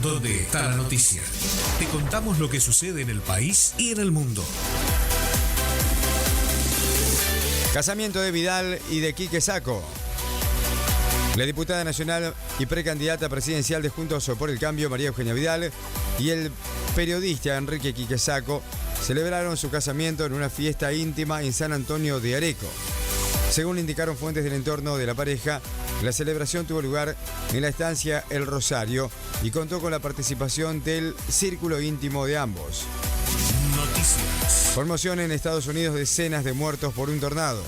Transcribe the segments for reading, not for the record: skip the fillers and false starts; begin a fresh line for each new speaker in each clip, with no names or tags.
¿Dónde está la noticia? Te contamos lo que sucede en el país y en el mundo.
Casamiento de Vidal y de Quique Sacco. La diputada nacional y precandidata presidencial de Juntos por el Cambio, María Eugenia Vidal, y el periodista Enrique Quique Sacco celebraron su casamiento en una fiesta íntima en San Antonio de Areco. Según indicaron fuentes del entorno de la pareja, la celebración tuvo lugar en la estancia El Rosario y contó con la participación del círculo íntimo de ambos.
Noticias.
Conmoción en Estados Unidos, decenas de muertos por un tornado.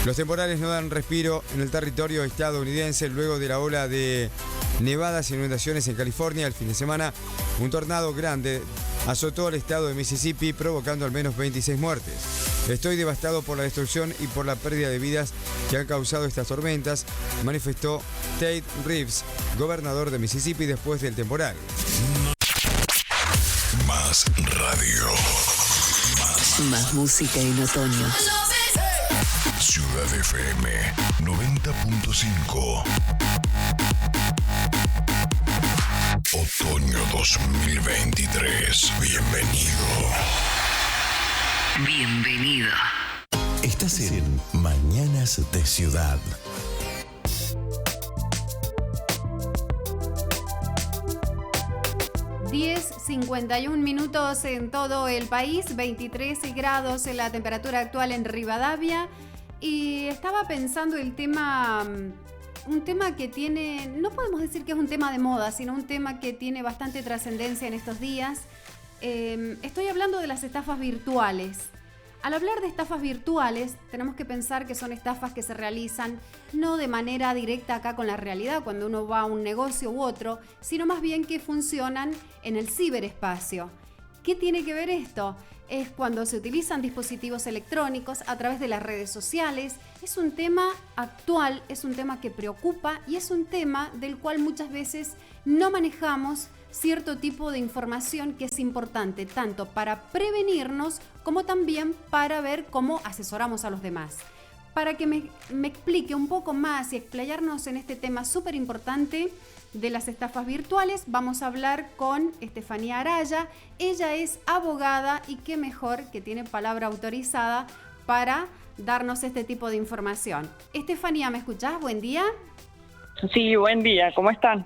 Los temporales no dan respiro en el territorio estadounidense luego de la ola de nevadas e inundaciones en California. El fin de semana, un tornado grande azotó al estado de Mississippi, provocando al menos 26 muertes. Estoy devastado por la destrucción y por la pérdida de vidas que han causado estas tormentas, manifestó Tate Reeves, gobernador de Mississippi, después del temporal.
Más radio.
Más música en otoño.
Ciudad FM 90.5. Otoño 2023. Bienvenido.
Bienvenida.
Estás en Mañanas de Ciudad.
Diez 51 minutos en todo el país, 23 grados en la temperatura actual en Rivadavia. Y estaba pensando un tema que tiene, no podemos decir que es un tema de moda, sino un tema que tiene bastante trascendencia en estos días. Estoy hablando de las estafas virtuales. Al hablar de estafas virtuales, tenemos que pensar que son estafas que se realizan no de manera directa acá con la realidad, cuando uno va a un negocio u otro, sino más bien que funcionan en el ciberespacio. ¿Qué tiene que ver esto? Es cuando se utilizan dispositivos electrónicos a través de las redes sociales. Es un tema actual, es un tema que preocupa y es un tema del cual muchas veces no manejamos cierto tipo de información que es importante tanto para prevenirnos como también para ver cómo asesoramos a los demás. Para que me explique un poco más y explayarnos en este tema súper importante de las estafas virtuales, vamos a hablar con Estefanía Araya. Ella es abogada y qué mejor que tiene palabra autorizada para darnos este tipo de información. Estefanía, ¿me escuchás? Buen día.
Sí, buen día. ¿Cómo están?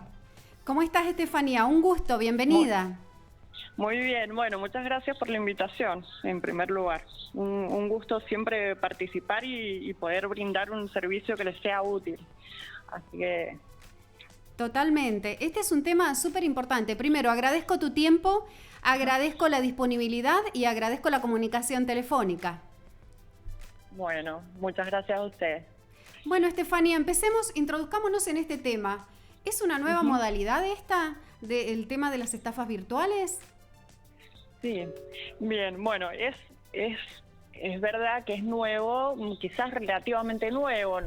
¿Cómo estás, Estefanía? Un gusto, bienvenida.
Muy bien, bueno, muchas gracias por la invitación, en primer lugar. Un gusto siempre participar y poder brindar un servicio que les sea útil. Así que...
Totalmente. Este es un tema súper importante. Primero, agradezco tu tiempo, agradezco la disponibilidad y agradezco la comunicación telefónica.
Bueno, muchas gracias a ustedes.
Bueno, Estefanía, empecemos, introduzcámonos en este tema. ¿Es una nueva modalidad esta del tema de las estafas virtuales?
Sí, bien, bueno, es verdad que es nuevo, quizás relativamente nuevo.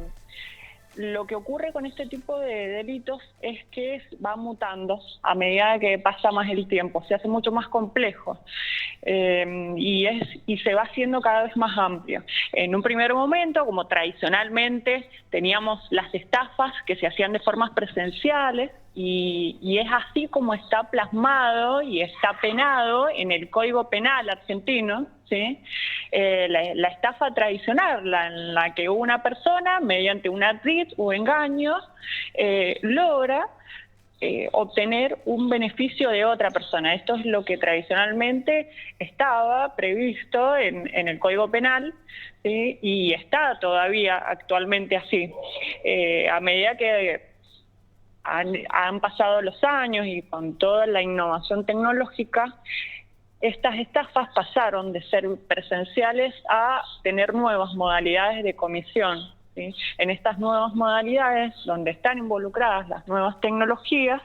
Lo que ocurre con este tipo de delitos es que va mutando a medida que pasa más el tiempo, se hace mucho más complejo y se va haciendo cada vez más amplio. En un primer momento, como tradicionalmente teníamos las estafas que se hacían de formas presenciales, y es así como está plasmado y está penado en el Código Penal argentino, ¿sí? La estafa tradicional, en la que una persona, mediante una ardid o engaño, logra obtener un beneficio de otra persona. Esto es lo que tradicionalmente estaba previsto en el Código Penal, ¿sí? Y está todavía actualmente así. A medida que han pasado los años y con toda la innovación tecnológica, estas estafas pasaron de ser presenciales a tener nuevas modalidades de comisión, ¿sí? En estas nuevas modalidades, donde están involucradas las nuevas tecnologías,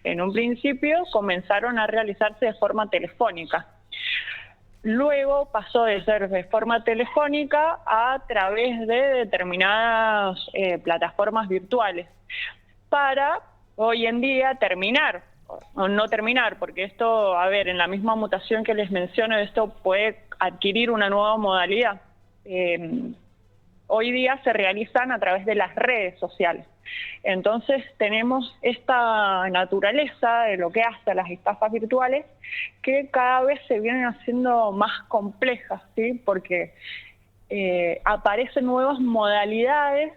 en un principio comenzaron a realizarse de forma telefónica. Luego pasó de ser de forma telefónica a través de determinadas plataformas virtuales, para hoy en día terminar, o no terminar, porque esto, a ver, en la misma mutación que les menciono, esto puede adquirir una nueva modalidad. Hoy día se realizan a través de las redes sociales. Entonces tenemos esta naturaleza de lo que hace a las estafas virtuales que cada vez se vienen haciendo más complejas, ¿sí? Porque aparecen nuevas modalidades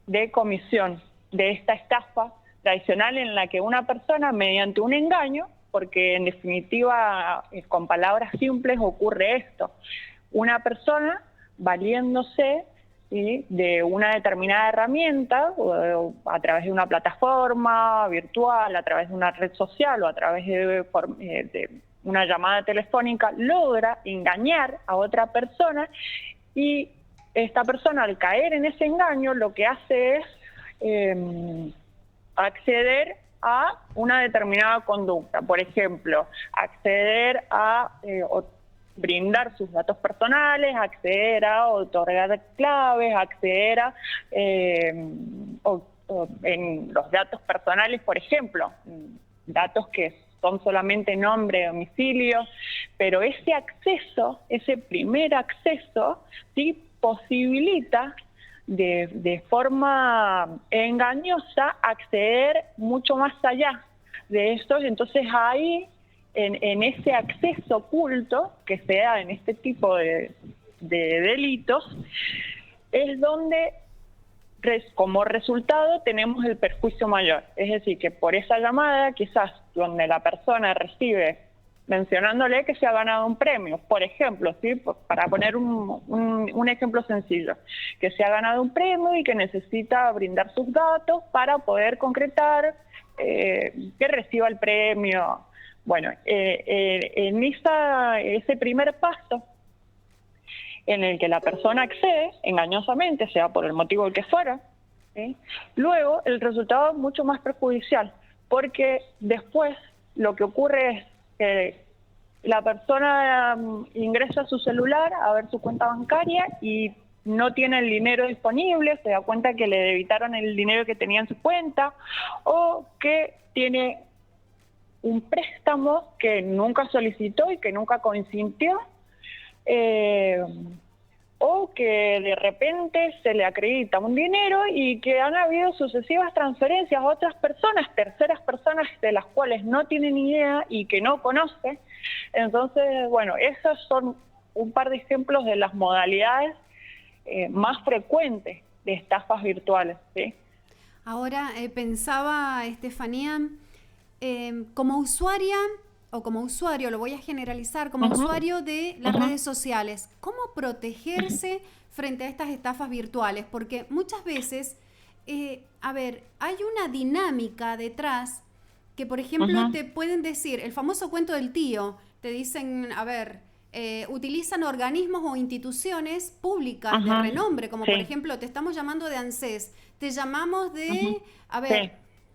de comisión de esta estafa tradicional en la que una persona, mediante un engaño, porque en definitiva con palabras simples ocurre esto, una persona valiéndose, ¿sí?, de una determinada herramienta, a través de una plataforma virtual, a través de una red social o a través de una llamada telefónica, logra engañar a otra persona, y esta persona, al caer en ese engaño, lo que hace es acceder a una determinada conducta. Por ejemplo, acceder a brindar sus datos personales, acceder a otorgar claves, acceder a en los datos personales, por ejemplo, datos que son solamente nombre, domicilio, pero ese acceso, ese primer acceso, ¿sí?, posibilita de forma engañosa acceder mucho más allá de esto. Entonces ahí, en ese acceso oculto que se da en este tipo de delitos, es donde como resultado tenemos el perjuicio mayor. Es decir, que por esa llamada, quizás donde la persona recibe, mencionándole que se ha ganado un premio, por ejemplo, ¿sí?, para poner un ejemplo sencillo, que se ha ganado un premio y que necesita brindar sus datos para poder concretar que reciba el premio. Bueno, en ese primer paso en el que la persona accede engañosamente, sea por el motivo que fuera, ¿sí?, luego el resultado es mucho más perjudicial, porque después lo que ocurre es que la persona ingresa a su celular a ver su cuenta bancaria y no tiene el dinero disponible, se da cuenta que le debitaron el dinero que tenía en su cuenta, o que tiene un préstamo que nunca solicitó y que nunca consintió, o que de repente se le acredita un dinero y que han habido sucesivas transferencias a otras personas, terceras personas de las cuales no tiene ni idea y que no conoce. Entonces, bueno, esos son un par de ejemplos de las modalidades más frecuentes de estafas virtuales, ¿sí?
Ahora, pensaba, Estefanía, como usuaria o como usuario, lo voy a generalizar, como usuario de las redes sociales, ¿cómo protegerse frente a estas estafas virtuales? Porque muchas veces, hay una dinámica detrás que, por ejemplo, te pueden decir, el famoso cuento del tío, te dicen, utilizan organismos o instituciones públicas de renombre, como por ejemplo, te estamos llamando de ANSES, te llamamos de,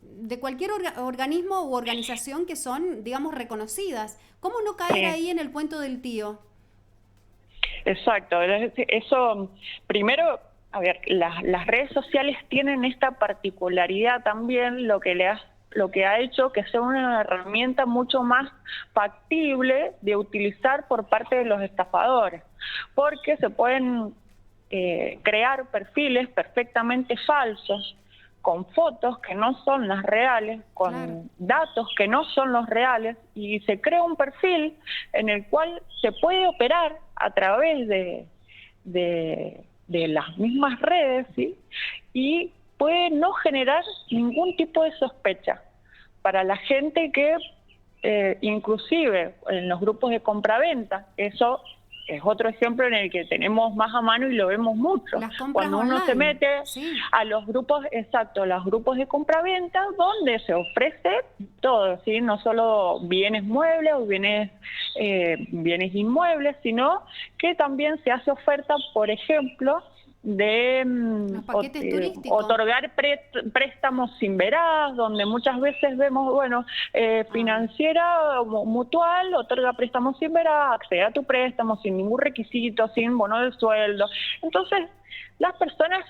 de cualquier organismo u organización que son, digamos, reconocidas. ¿Cómo no caer ahí en el cuento del tío?
Exacto. Eso, primero, las redes sociales tienen esta particularidad también, lo que ha hecho que sea una herramienta mucho más factible de utilizar por parte de los estafadores, porque se pueden crear perfiles perfectamente falsos, con fotos que no son las reales, con datos que no son los reales, y se crea un perfil en el cual se puede operar a través de las mismas redes, ¿sí?, y puede no generar ningún tipo de sospecha para la gente que, inclusive en los grupos de compraventa, eso es otro ejemplo en el que tenemos más a mano y lo vemos mucho. Cuando uno se mete a los grupos, los grupos de compraventa, donde se ofrece todo, ¿sí?, no solo bienes muebles o bienes inmuebles, sino que también se hace oferta, por ejemplo, de otorgar préstamos sin veraz, donde muchas veces vemos, financiera o mutual otorga préstamos sin veraz, accede a tu préstamo sin ningún requisito, sin bono de sueldo. Entonces, las personas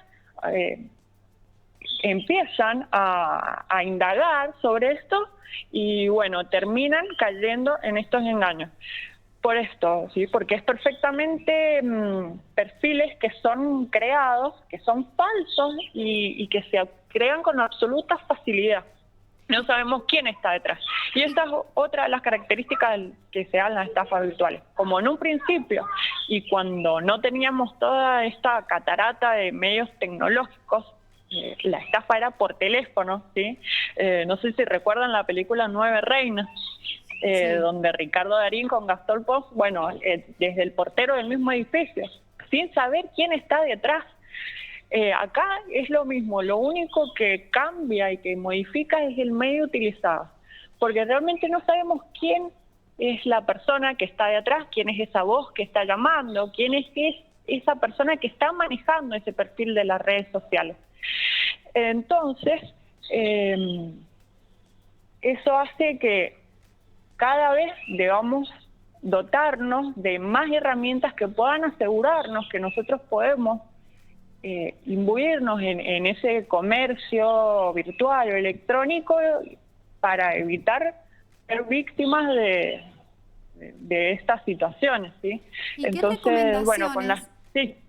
empiezan a indagar sobre esto y, terminan cayendo en estos engaños. Por esto, ¿sí?, porque es perfectamente perfiles que son creados, que son falsos y que crean con absoluta facilidad. No sabemos quién está detrás. Y esta es otra de las características que se dan en las estafas virtuales. Como en un principio, y cuando no teníamos toda esta catarata de medios tecnológicos, la estafa era por teléfono, ¿sí? No sé si recuerdan la película Nueve Reinas, donde Ricardo Darín con Gastón Post, desde el portero del mismo edificio, sin saber quién está detrás. Acá es lo mismo, lo único que cambia y que modifica es el medio utilizado, porque realmente no sabemos quién es la persona que está detrás, quién es esa voz que está llamando, quién es esa persona que está manejando ese perfil de las redes sociales. Entonces, eso hace que cada vez debamos dotarnos de más herramientas que puedan asegurarnos que nosotros podemos imbuirnos en ese comercio virtual o electrónico para evitar ser víctimas de estas situaciones, ¿sí?
¿Y
entonces,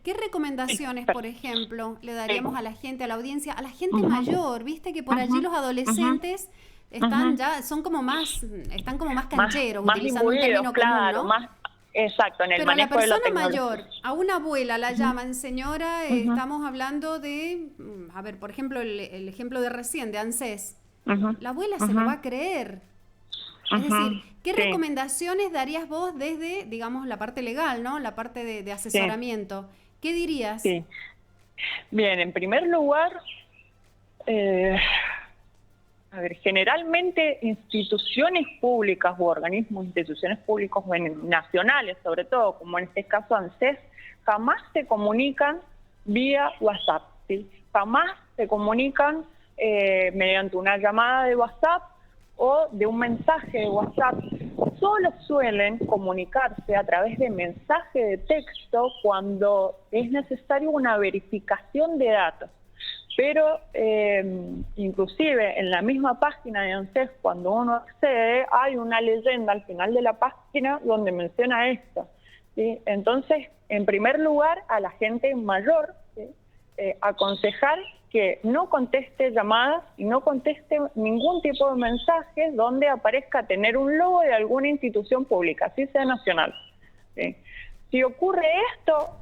¿qué recomendaciones, por ejemplo, le daríamos a la gente, a la audiencia, a la gente mayor? Viste que por allí los adolescentes están están como más cancheros,
más
utilizando un término común, ¿no?
Más, exacto, en el
Pero
manejo
a la
de la
persona
tecnología.
mayor, a una abuela la llaman, señora, estamos hablando de, a ver, por ejemplo, el ejemplo de recién, de ANSES. La abuela se lo va a creer. Es decir, ¿qué recomendaciones darías vos desde, digamos, la parte legal, ¿no? La parte de asesoramiento. ¿Qué dirías?
Sí. Bien, en primer lugar, generalmente instituciones públicas u organismos, instituciones públicas nacionales, sobre todo, como en este caso ANSES, jamás se comunican vía WhatsApp, ¿sí? Jamás se comunican mediante una llamada de WhatsApp o de un mensaje de WhatsApp. Solo suelen comunicarse a través de mensaje de texto cuando es necesario una verificación de datos. Pero inclusive en la misma página de ANSES, cuando uno accede, hay una leyenda al final de la página donde menciona esto, ¿sí? Entonces, en primer lugar, a la gente mayor, ¿sí? Aconsejar que no conteste llamadas y no conteste ningún tipo de mensajes donde aparezca tener un logo de alguna institución pública, así sea nacional, ¿sí? Si ocurre esto,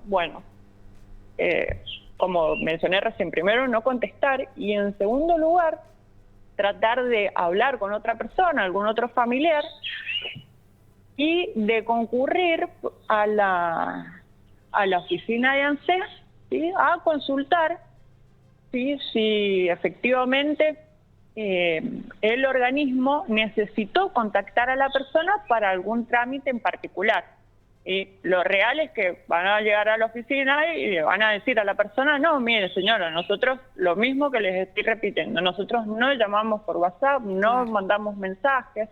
como mencioné recién, primero no contestar y en segundo lugar tratar de hablar con otra persona, algún otro familiar y de concurrir a la oficina de ANSES, ¿sí? A consultar, ¿sí? Si efectivamente el organismo necesitó contactar a la persona para algún trámite en particular. Y lo real es que van a llegar a la oficina y le van a decir a la persona, no, mire señora, nosotros lo mismo que les estoy repitiendo, nosotros no llamamos por WhatsApp, no mandamos mensajes.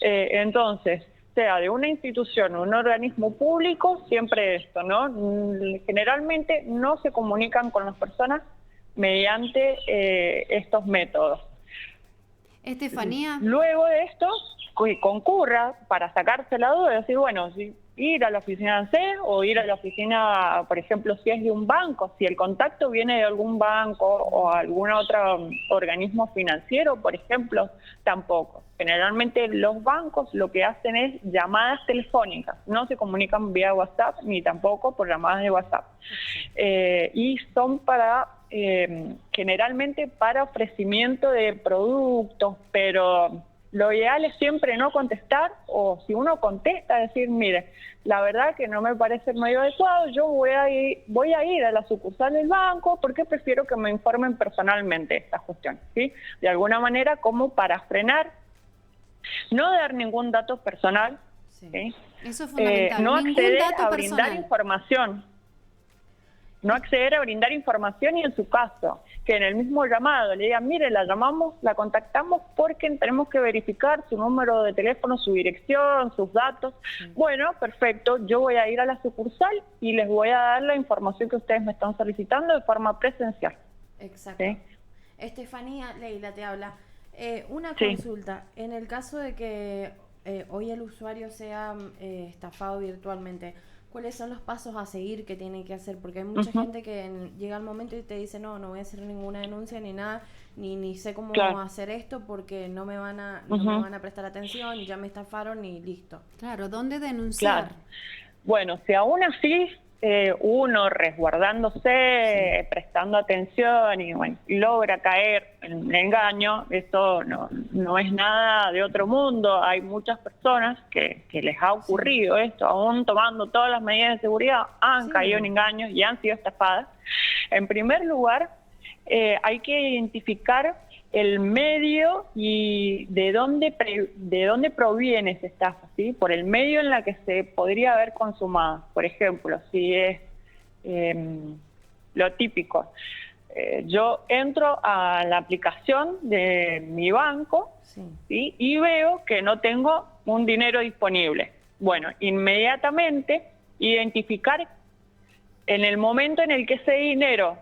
Entonces, sea de una institución o un organismo público, siempre esto, ¿no? Generalmente no se comunican con las personas mediante estos métodos.
Estefanía.
Luego de esto, concurra para sacarse la duda, decir, si ir a la oficina de ANSES o ir a la oficina, por ejemplo, si es de un banco, si el contacto viene de algún banco o algún otro organismo financiero, por ejemplo, tampoco. Generalmente los bancos lo que hacen es llamadas telefónicas, no se comunican vía WhatsApp ni tampoco por llamadas de WhatsApp. Y son generalmente para ofrecimiento de productos, pero lo ideal es siempre no contestar, o si uno contesta, decir, mire, la verdad que no me parece medio adecuado, yo voy a ir a la sucursal del banco porque prefiero que me informen personalmente estas cuestiones, ¿sí? De alguna manera como para frenar, no dar ningún dato personal, ¿sí?
Eso es fundamental.
No acceder a brindar
personal.
información. No acceder a brindar información y en su caso, que en el mismo llamado le digan, mire, la contactamos porque tenemos que verificar su número de teléfono, su dirección, sus datos. Bueno, perfecto, yo voy a ir a la sucursal y les voy a dar la información que ustedes me están solicitando de forma presencial.
Exacto.
¿Sí?
Estefanía, Leila te habla. Una consulta, en el caso de que hoy el usuario sea estafado virtualmente, ¿Cuáles son los pasos a seguir que tienen que hacer? Porque hay mucha gente que llega al momento y te dice, no voy a hacer ninguna denuncia ni nada, ni sé cómo hacer esto porque no me van a prestar atención y ya me estafaron y listo.
Claro, ¿dónde denunciar?
Claro. Bueno, si aún así uno resguardándose, prestando atención y bueno, logra caer en un engaño, esto no es nada de otro mundo. Hay muchas personas que les ha ocurrido esto, aún tomando todas las medidas de seguridad, han caído en engaños y han sido estafadas. En primer lugar, hay que identificar el medio y de dónde proviene esa estafa, ¿sí? Por el medio en la que se podría haber consumado. Por ejemplo, si es lo típico, yo entro a la aplicación de mi banco, ¿sí? Y veo que no tengo un dinero disponible. Bueno, inmediatamente identificar en el momento en el que ese dinero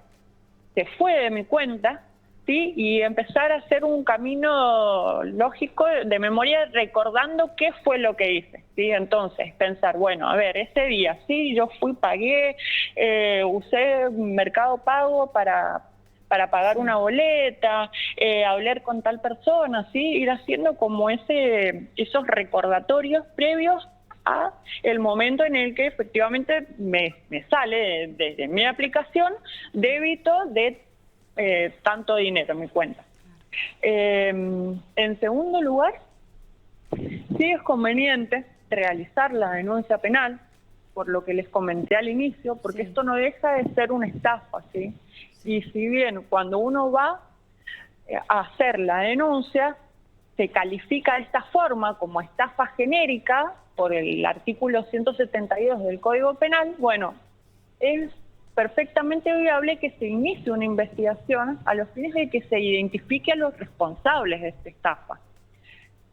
se fue de mi cuenta, ¿sí? Y empezar a hacer un camino lógico de memoria recordando qué fue lo que hice, ¿sí? Entonces pensar, bueno, a ver, ese día sí, yo fui, pagué, usé Mercado Pago para pagar una boleta, hablar con tal persona, ¿sí? Ir haciendo como esos recordatorios previos a el momento en el que efectivamente me sale desde mi aplicación débito de tanto dinero en mi cuenta. En segundo lugar, sí es conveniente realizar la denuncia penal, por lo que les comenté al inicio, porque esto no deja de ser una estafa, ¿sí? Y si bien cuando uno va a hacer la denuncia, se califica de esta forma como estafa genérica por el artículo 172 del Código Penal, bueno, es perfectamente viable que se inicie una investigación a los fines de que se identifique a los responsables de esta estafa.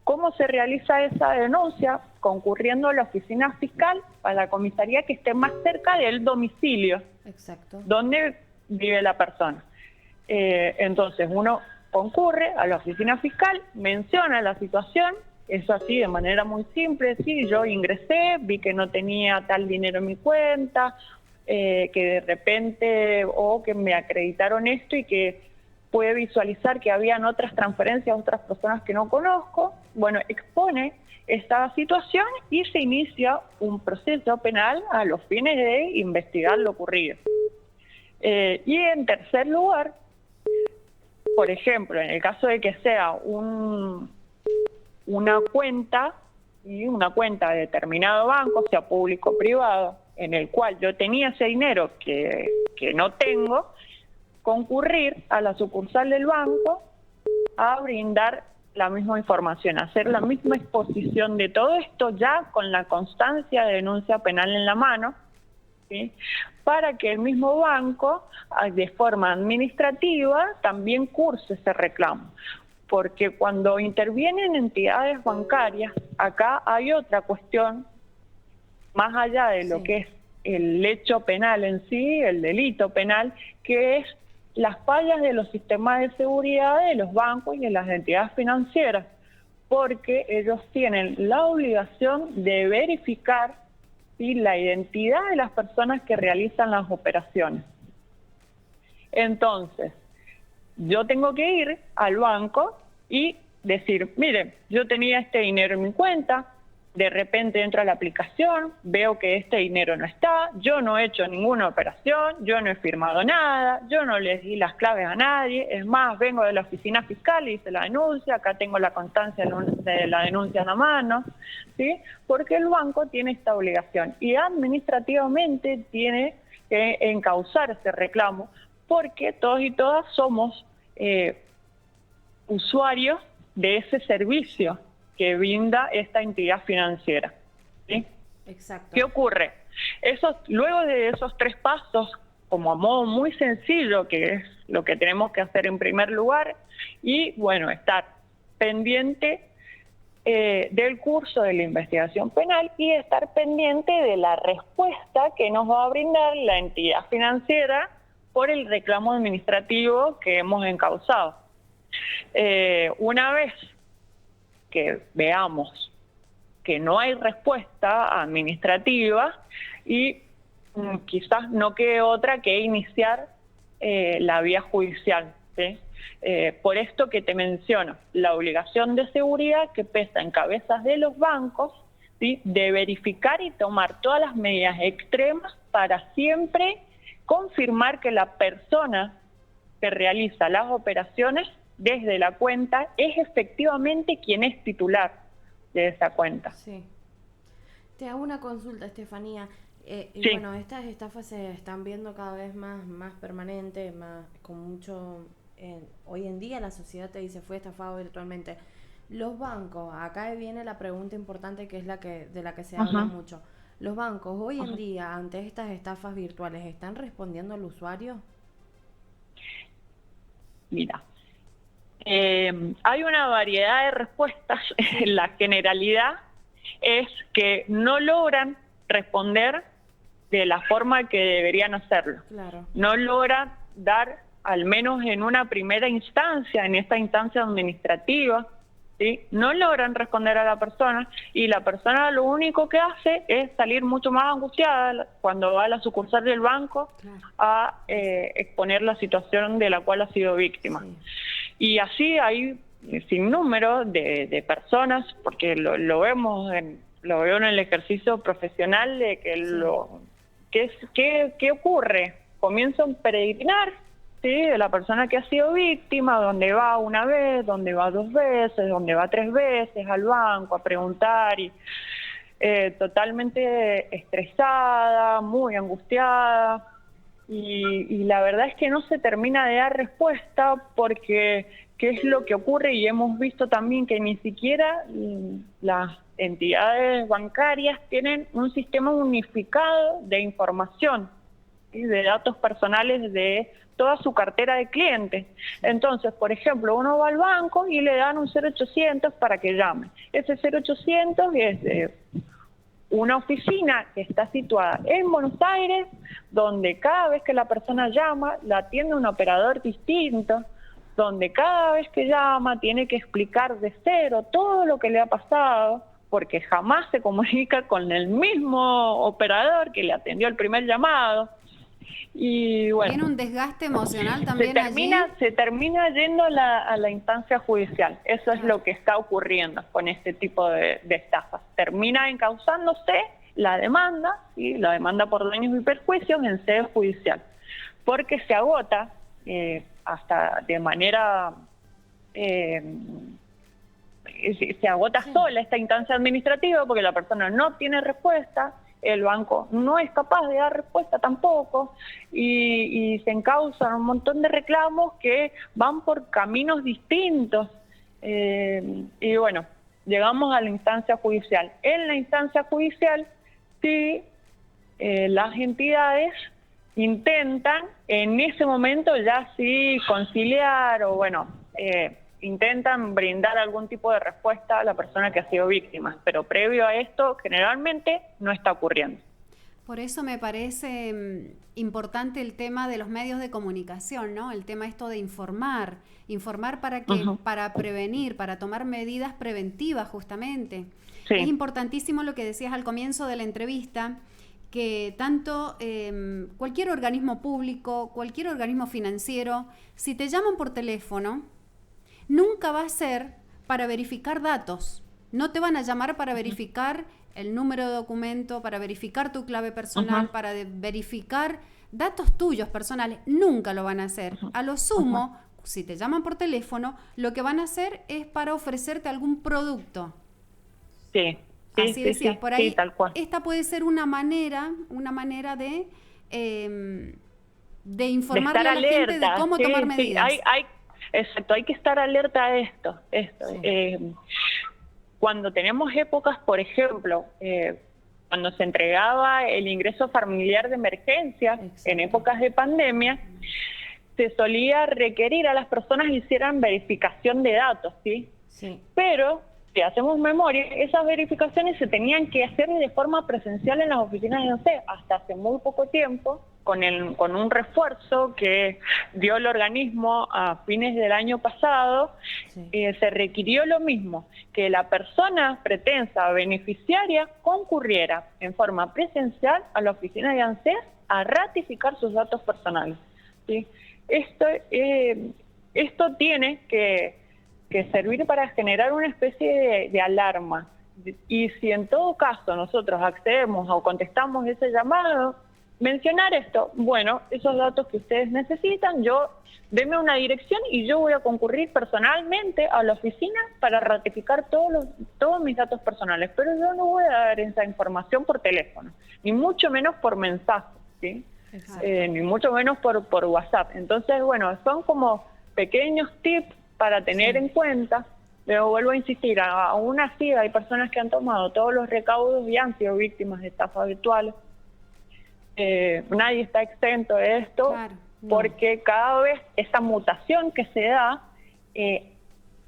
¿Cómo se realiza esa denuncia? Concurriendo a la oficina fiscal, a la comisaría que esté más cerca del domicilio.
Exacto.
Donde vive la persona. Entonces uno concurre a la oficina fiscal, menciona la situación, es así de manera muy simple, sí, yo ingresé, vi que no tenía tal dinero en mi cuenta, que de repente, o que me acreditaron esto y que puede visualizar que habían otras transferencias a otras personas que no conozco. Bueno, expone esta situación y se inicia un proceso penal a los fines de investigar lo ocurrido. Y en tercer lugar, por ejemplo, en el caso de que sea una cuenta de determinado banco, sea público o privado, en el cual yo tenía ese dinero que no tengo, concurrir a la sucursal del banco a brindar la misma información, hacer la misma exposición de todo esto ya con la constancia de denuncia penal en la mano, ¿sí? Para que el mismo banco, de forma administrativa, también curse ese reclamo. Porque cuando intervienen entidades bancarias, acá hay otra cuestión, más allá de lo que es el hecho penal en sí, el delito penal, que es las fallas de los sistemas de seguridad de los bancos y de las entidades financieras, porque ellos tienen la obligación de verificar, ¿sí?, la identidad de las personas que realizan las operaciones. Entonces, yo tengo que ir al banco y decir, mire, yo tenía este dinero en mi cuenta, de repente entro a la aplicación, veo que este dinero no está, yo no he hecho ninguna operación, yo no he firmado nada, yo no les di las claves a nadie, es más, vengo de la oficina fiscal y hice la denuncia, acá tengo la constancia de la denuncia en la mano, ¿sí? Porque el banco tiene esta obligación y administrativamente tiene que encauzar ese reclamo, porque todos y todas somos usuarios de ese servicio que brinda esta entidad financiera, ¿sí?
Exacto.
¿Qué ocurre? Luego de esos 3 pasos, como a modo muy sencillo, que es lo que tenemos que hacer en primer lugar, y bueno, estar pendiente del curso de la investigación penal y estar pendiente de la respuesta que nos va a brindar la entidad financiera por el reclamo administrativo que hemos encauzado. Una vez que veamos que no hay respuesta administrativa y quizás no quede otra que iniciar la vía judicial, ¿sí? Por esto que te menciono, la obligación de seguridad que pesa en cabezas de los bancos, ¿sí? De verificar y tomar todas las medidas extremas para siempre confirmar que la persona que realiza las operaciones desde la cuenta es efectivamente quien es titular de esa cuenta.
Sí. Te hago una consulta, Estefanía.
Sí.
Bueno, estas estafas se están viendo cada vez más permanentes, más con mucho... hoy en día la sociedad te dice fue estafado virtualmente. Los bancos, acá viene la pregunta importante que es de la que se habla mucho. ¿Los bancos hoy en día, ante estas estafas virtuales, están respondiendo al usuario?
Mira, hay una variedad de respuestas. La generalidad es que no logran responder de la forma que deberían hacerlo.
Claro.
No logran dar, al menos en una primera instancia, en esta instancia administrativa, ¿sí? No logran responder a la persona y la persona lo único que hace es salir mucho más angustiada cuando va a la sucursal del banco a exponer la situación de la cual ha sido víctima. Sí. Y así hay sin número de personas, porque lo vemos lo veo en el ejercicio profesional de que ¿qué ocurre? Comienza un peregrinar, ¿sí? De la persona que ha sido víctima, donde va una vez, donde va 2 veces, donde va 3 veces al banco a preguntar y totalmente estresada, muy angustiada y la verdad es que no se termina de dar respuesta porque ¿qué es lo que ocurre? Y hemos visto también que ni siquiera las entidades bancarias tienen un sistema unificado de información y de datos personales de toda su cartera de clientes. Entonces, por ejemplo, uno va al banco y le dan un 0800 para que llame. Ese 0800 es una oficina que está situada en Buenos Aires, donde cada vez que la persona llama, la atiende un operador distinto, donde cada vez que llama tiene que explicar de cero todo lo que le ha pasado, porque jamás se comunica con el mismo operador que le atendió el primer llamado. Y bueno,
¿tiene un desgaste emocional también
se termina yendo a la instancia judicial. Eso es lo que está ocurriendo con este tipo de estafas. Termina encauzándose la demanda, ¿sí? La demanda por daños y perjuicios en sede judicial, porque se agota hasta de manera... se agota sola esta instancia administrativa porque la persona no tiene respuesta, el banco no es capaz de dar respuesta tampoco y se encauzan un montón de reclamos que van por caminos distintos y bueno, llegamos a la instancia judicial. En la instancia judicial sí las entidades intentan en ese momento ya sí conciliar o bueno, intentan brindar algún tipo de respuesta a la persona que ha sido víctima, pero previo a esto generalmente no está ocurriendo.
Por eso me parece importante el tema de los medios de comunicación, ¿no? El tema esto de informar para que para prevenir, para tomar medidas preventivas justamente. Sí. Es importantísimo lo que decías al comienzo de la entrevista, que tanto cualquier organismo público, cualquier organismo financiero, si te llaman por teléfono, nunca va a ser para verificar datos. No te van a llamar para verificar el número de documento, para verificar tu clave personal, para verificar datos tuyos personales. Nunca lo van a hacer. A lo sumo, si te llaman por teléfono, lo que van a hacer es para ofrecerte algún producto.
Sí.
Así decías, por ahí.
Sí, tal cual.
Esta puede ser una manera de informarle a la gente de cómo tomar medidas.
Exacto, hay que estar alerta a esto. Sí. Cuando tenemos épocas, por ejemplo, cuando se entregaba el ingreso familiar de emergencia, en épocas de pandemia, se solía requerir a las personas que hicieran verificación de datos, ¿sí? Sí. Pero, si hacemos memoria, esas verificaciones se tenían que hacer de forma presencial en las oficinas de hasta hace muy poco tiempo, con un refuerzo que dio el organismo a fines del año pasado, se requirió lo mismo, que la persona pretensa beneficiaria concurriera en forma presencial a la oficina de ANSES a ratificar sus datos personales, ¿sí? Esto tiene que servir para generar una especie de alarma, y si en todo caso nosotros accedemos o contestamos ese llamado, mencionar esto: bueno, esos datos que ustedes necesitan, denme una dirección y yo voy a concurrir personalmente a la oficina para ratificar todos mis datos personales, pero yo no voy a dar esa información por teléfono, ni mucho menos por mensaje, ¿sí? Ni mucho menos por WhatsApp. Entonces, bueno, son como pequeños tips para tener en cuenta. Pero vuelvo a insistir, aún así hay personas que han tomado todos los recaudos y han sido víctimas de estafas virtuales. Nadie está exento de esto, claro, no. Porque cada vez esa mutación que se da,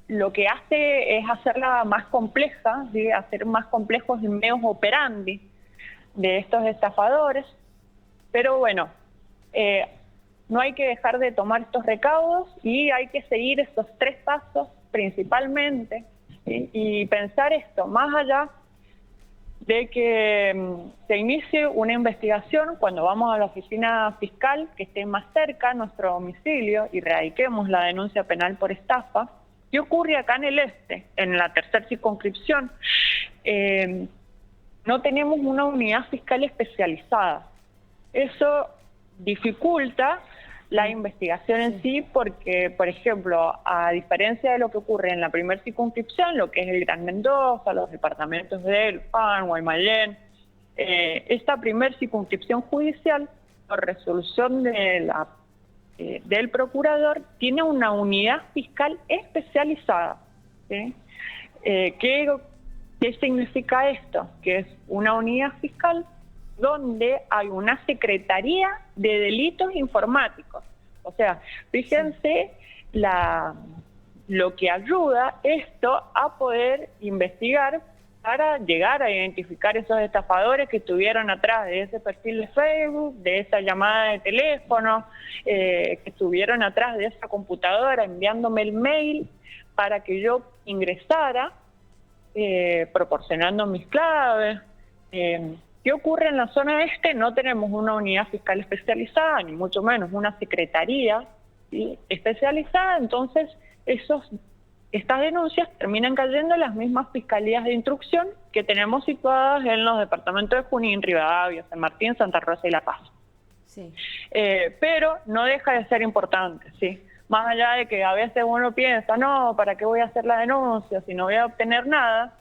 lo que hace es hacerla más compleja, ¿sí? Hacer más complejos el modus operandi de estos estafadores. Pero bueno, no hay que dejar de tomar estos recaudos y hay que seguir estos 3 pasos principalmente, ¿sí? Y pensar esto, más allá de que se inicie una investigación cuando vamos a la oficina fiscal que esté más cerca a nuestro domicilio y radiquemos la denuncia penal por estafa. ¿Qué ocurre acá en el este, en la tercera circunscripción? No tenemos una unidad fiscal especializada. Eso dificulta la investigación en sí, porque, por ejemplo, a diferencia de lo que ocurre en la primera circunscripción, lo que es el Gran Mendoza, los departamentos de El Pan, Guaymallén, esta primera circunscripción judicial, por resolución del procurador, tiene una unidad fiscal especializada, ¿sí? ¿Qué significa esto? Que es una unidad fiscal donde hay una Secretaría de Delitos Informáticos. O sea, fíjense lo que ayuda esto a poder investigar para llegar a identificar esos estafadores que estuvieron atrás de ese perfil de Facebook, de esa llamada de teléfono, que estuvieron atrás de esa computadora enviándome el mail para que yo ingresara, proporcionando mis claves. ¿Qué ocurre en la zona este? No tenemos una unidad fiscal especializada, ni mucho menos una secretaría, ¿sí?, especializada. Entonces, estas denuncias terminan cayendo en las mismas fiscalías de instrucción que tenemos situadas en los departamentos de Junín, Rivadavia, San Martín, Santa Rosa y La Paz. Sí. Pero no deja de ser importante, ¿sí? Más allá de que a veces uno piensa, no, ¿para qué voy a hacer la denuncia si no voy a obtener nada?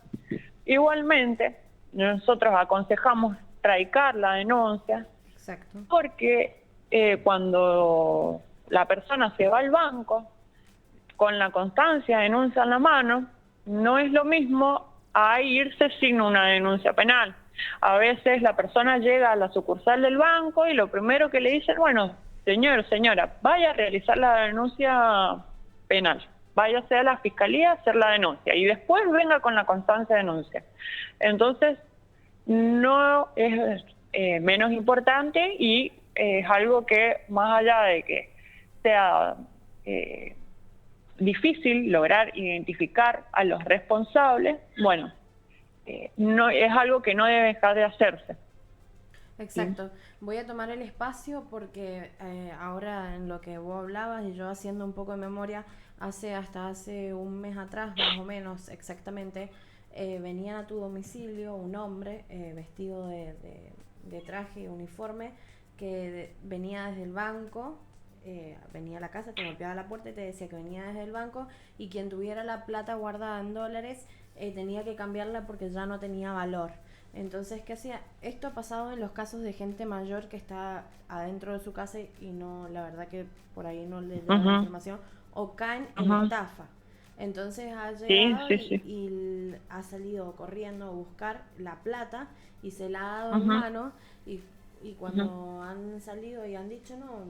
Igualmente, nosotros aconsejamos radicar la denuncia. Exacto. Porque cuando la persona se va al banco con la constancia de denuncia en la mano, no es lo mismo a irse sin una denuncia penal. A veces la persona llega a la sucursal del banco y lo primero que le dicen, bueno, señor, señora, vaya a realizar la denuncia penal, váyase a la fiscalía a hacer la denuncia y después venga con la constancia de denuncia. Entonces, no es menos importante y es algo que, más allá de que sea difícil lograr identificar a los responsables, bueno, no es algo que no debe dejar de hacerse.
Exacto. ¿Sí? Voy a tomar el espacio porque ahora en lo que vos hablabas y yo haciendo un poco de memoria, hasta hace un mes atrás, más o menos exactamente, venía a tu domicilio un hombre vestido de traje y uniforme que venía desde el banco, venía a la casa, te golpeaba la puerta y te decía que venía desde el banco y quien tuviera la plata guardada en dólares tenía que cambiarla porque ya no tenía valor. Entonces, ¿qué hacía? Esto ha pasado en los casos de gente mayor que está adentro de su casa y no, la verdad que por ahí no le dan la información o caen en estafa. Entonces ha llegado y ha salido corriendo a buscar la plata y se la ha dado en mano y cuando han salido y han dicho no,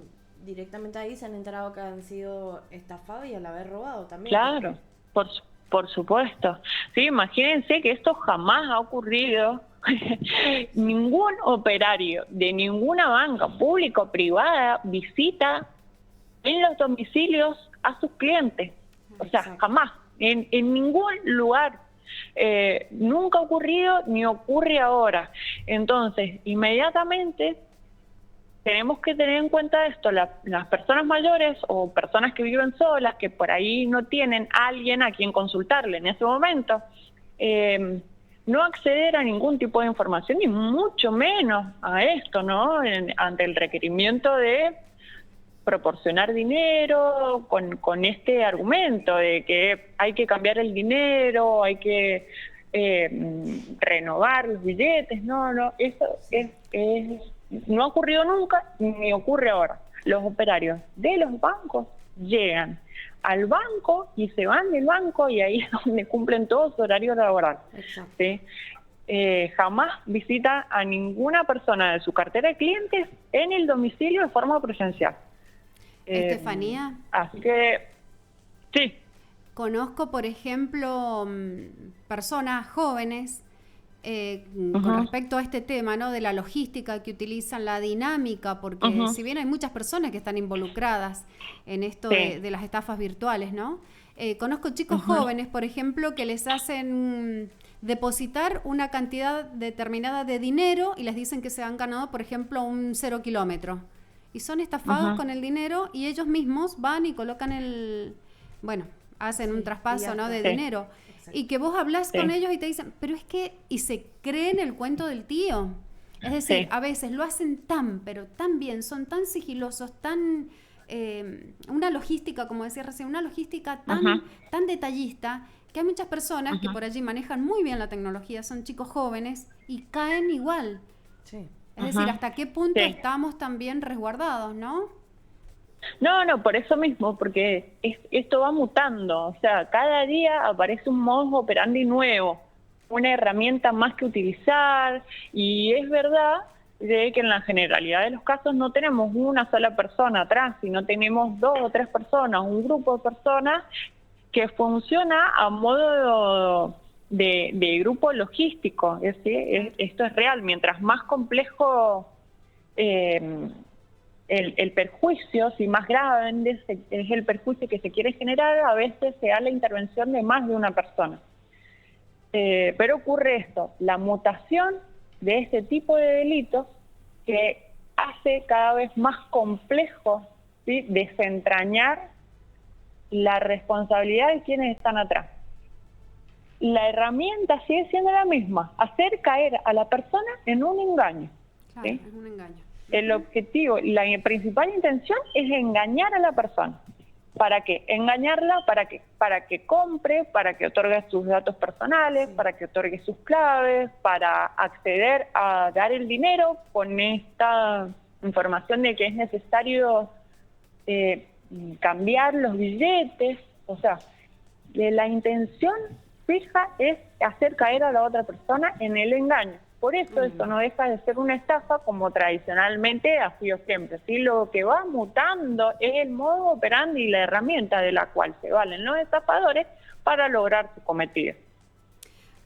directamente ahí se han enterado que han sido estafados y al haber robado también.
Claro, por supuesto. Sí, imagínense que esto jamás ha ocurrido ningún operario de ninguna banca pública o privada visita en los domicilios a sus clientes. O sea, jamás, en ningún lugar. Nunca ha ocurrido ni ocurre ahora. Entonces, inmediatamente tenemos que tener en cuenta esto, las personas mayores o personas que viven solas, que por ahí no tienen a alguien a quien consultarle en ese momento, no acceder a ningún tipo de información, ni mucho menos a esto, ¿no? Ante el requerimiento de proporcionar dinero con este argumento de que hay que cambiar el dinero, hay que renovar los billetes. No, eso no ha ocurrido nunca ni ocurre ahora. Los operarios de los bancos llegan al banco y se van del banco y ahí es donde cumplen todo su horario laboral. ¿Sí? Jamás visita a ninguna persona de su cartera de clientes en el domicilio de forma presencial.
Estefanía.
Así que, sí.
Conozco, por ejemplo, personas jóvenes con respecto a este tema, ¿no? De la logística que utilizan, la dinámica, porque si bien hay muchas personas que están involucradas en esto de las estafas virtuales, ¿no? Conozco chicos jóvenes, por ejemplo, que les hacen depositar una cantidad determinada de dinero y les dicen que se han ganado, por ejemplo, un 0 kilómetro. Y son estafados con el dinero y ellos mismos van y colocan hacen un traspaso, ¿no? De dinero. Exacto. Y que vos hablas con ellos y te dicen, pero es que, y se creen el cuento del tío. Es decir, a veces lo hacen pero tan bien, son tan sigilosos, tan, una logística, como decía recién, una logística tan detallista, que hay muchas personas que por allí manejan muy bien la tecnología, son chicos jóvenes y caen igual. Sí. Es decir, ¿hasta qué punto estamos también resguardados, no?
No, por eso mismo, porque esto va mutando. O sea, cada día aparece un modus operandi nuevo, una herramienta más que utilizar, y es verdad de que en la generalidad de los casos no tenemos una sola persona atrás, sino tenemos 2 o 3 personas, un grupo de personas que funciona a modo de grupo logístico. Esto es real. Mientras más complejo el perjuicio, si más grande es el perjuicio que se quiere generar, a veces se da la intervención de más de una persona. Pero ocurre esto, la mutación de este tipo de delitos que hace cada vez más complejo, ¿sí?, desentrañar la responsabilidad de quienes están atrás. La herramienta sigue siendo la misma, hacer caer a la persona en un engaño.
Claro,
¿sí?
Es un engaño.
El objetivo, la principal intención es engañar a la persona. ¿Para qué? Engañarla para que compre, para que otorgue sus datos personales, para que otorgue sus claves, para acceder a dar el dinero con esta información de que es necesario cambiar los billetes. O sea, la intención fija es hacer caer a la otra persona en el engaño. Por eso esto no deja de ser una estafa como tradicionalmente ha sido siempre. ¿Sí? Lo que va mutando es el modo operandi y la herramienta de la cual se valen los estafadores para lograr su cometido.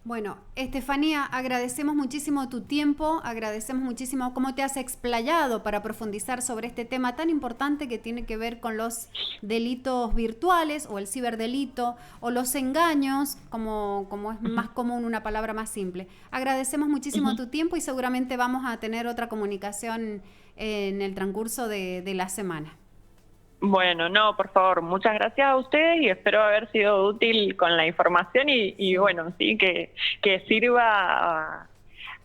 Bueno, Estefanía, agradecemos muchísimo tu tiempo, agradecemos muchísimo cómo te has explayado para profundizar sobre este tema tan importante que tiene que ver con los delitos virtuales o el ciberdelito o los engaños, como es más común, una palabra más simple. Agradecemos muchísimo tu tiempo y seguramente vamos a tener otra comunicación en el transcurso de la semana.
Bueno, no, por favor, muchas gracias a ustedes y espero haber sido útil con la información y bueno, sí, que sirva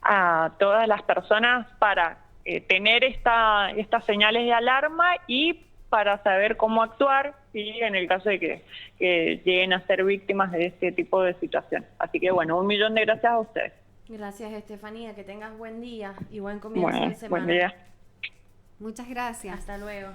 a todas las personas para tener estas señales de alarma y para saber cómo actuar, ¿sí?, en el caso de que lleguen a ser víctimas de este tipo de situación. Así que bueno, 1.000.000 de gracias a ustedes.
Gracias, Estefanía, que tengas buen día y buen comienzo de semana.
Buen día.
Muchas gracias.
Hasta luego.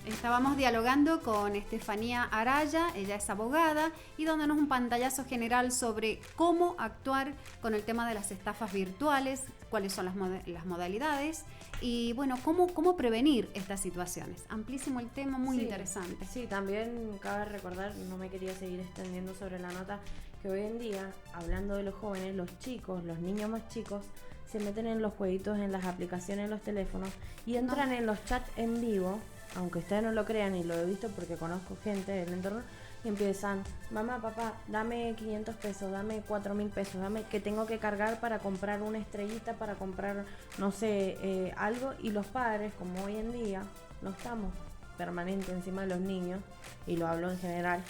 Estábamos dialogando con Estefanía Araya, ella es abogada, y dándonos un pantallazo general sobre cómo actuar con el tema de las estafas virtuales, cuáles son las modalidades y bueno, cómo prevenir estas situaciones. Amplísimo el tema, muy interesante.
Sí, también cabe recordar, no me quería seguir extendiendo sobre la nota, que hoy en día, hablando de los jóvenes, los chicos, los niños más chicos, se meten en los jueguitos, en las aplicaciones, en los teléfonos y entran en los chats en vivo, aunque ustedes no lo crean y lo he visto porque conozco gente del entorno, y empiezan, mamá, papá, dame 500 pesos, dame 4.000 pesos, dame que tengo que cargar para comprar una estrellita, para comprar, no sé, algo, y los padres, como hoy en día, no estamos permanente encima de los niños, y lo hablo en general,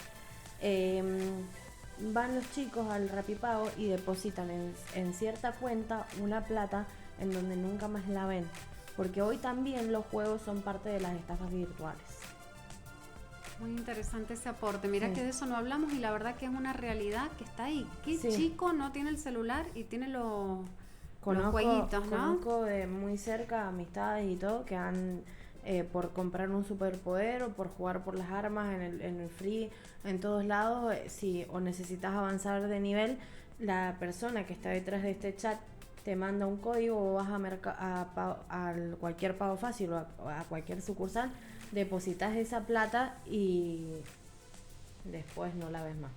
van los chicos al Rapipago y depositan en cierta cuenta una plata en donde nunca más la ven, porque hoy también los juegos son parte de las estafas virtuales.
Muy interesante ese aporte. Mira
Sí.
que de eso no hablamos y la verdad que es una realidad que está ahí. ¿Qué
Sí.
chico no tiene el celular y tiene los
Conozco,
jueguitos, no?
conozco de muy cerca amistades y todo que han por comprar un superpoder o por jugar por las armas en el free, en todos lados, si o necesitas avanzar de nivel, la persona que está detrás de este chat te manda un código o vas a cualquier pago fácil o a cualquier sucursal, depositas esa plata y después no la ves más.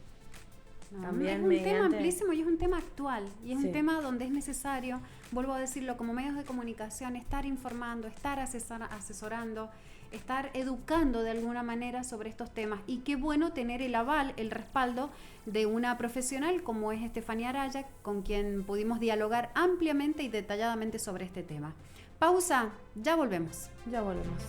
No,
También
es un
mediante-
tema amplísimo y es un tema actual y es
Sí.
un tema donde es necesario, vuelvo a decirlo, como medios de comunicación, estar informando, estar asesorando, estar educando de alguna manera sobre estos temas, y qué bueno tener el aval, el respaldo de una profesional como es Estefanía Araya, con quien pudimos dialogar ampliamente y detalladamente sobre este tema. Pausa, ya volvemos.
Ya volvemos.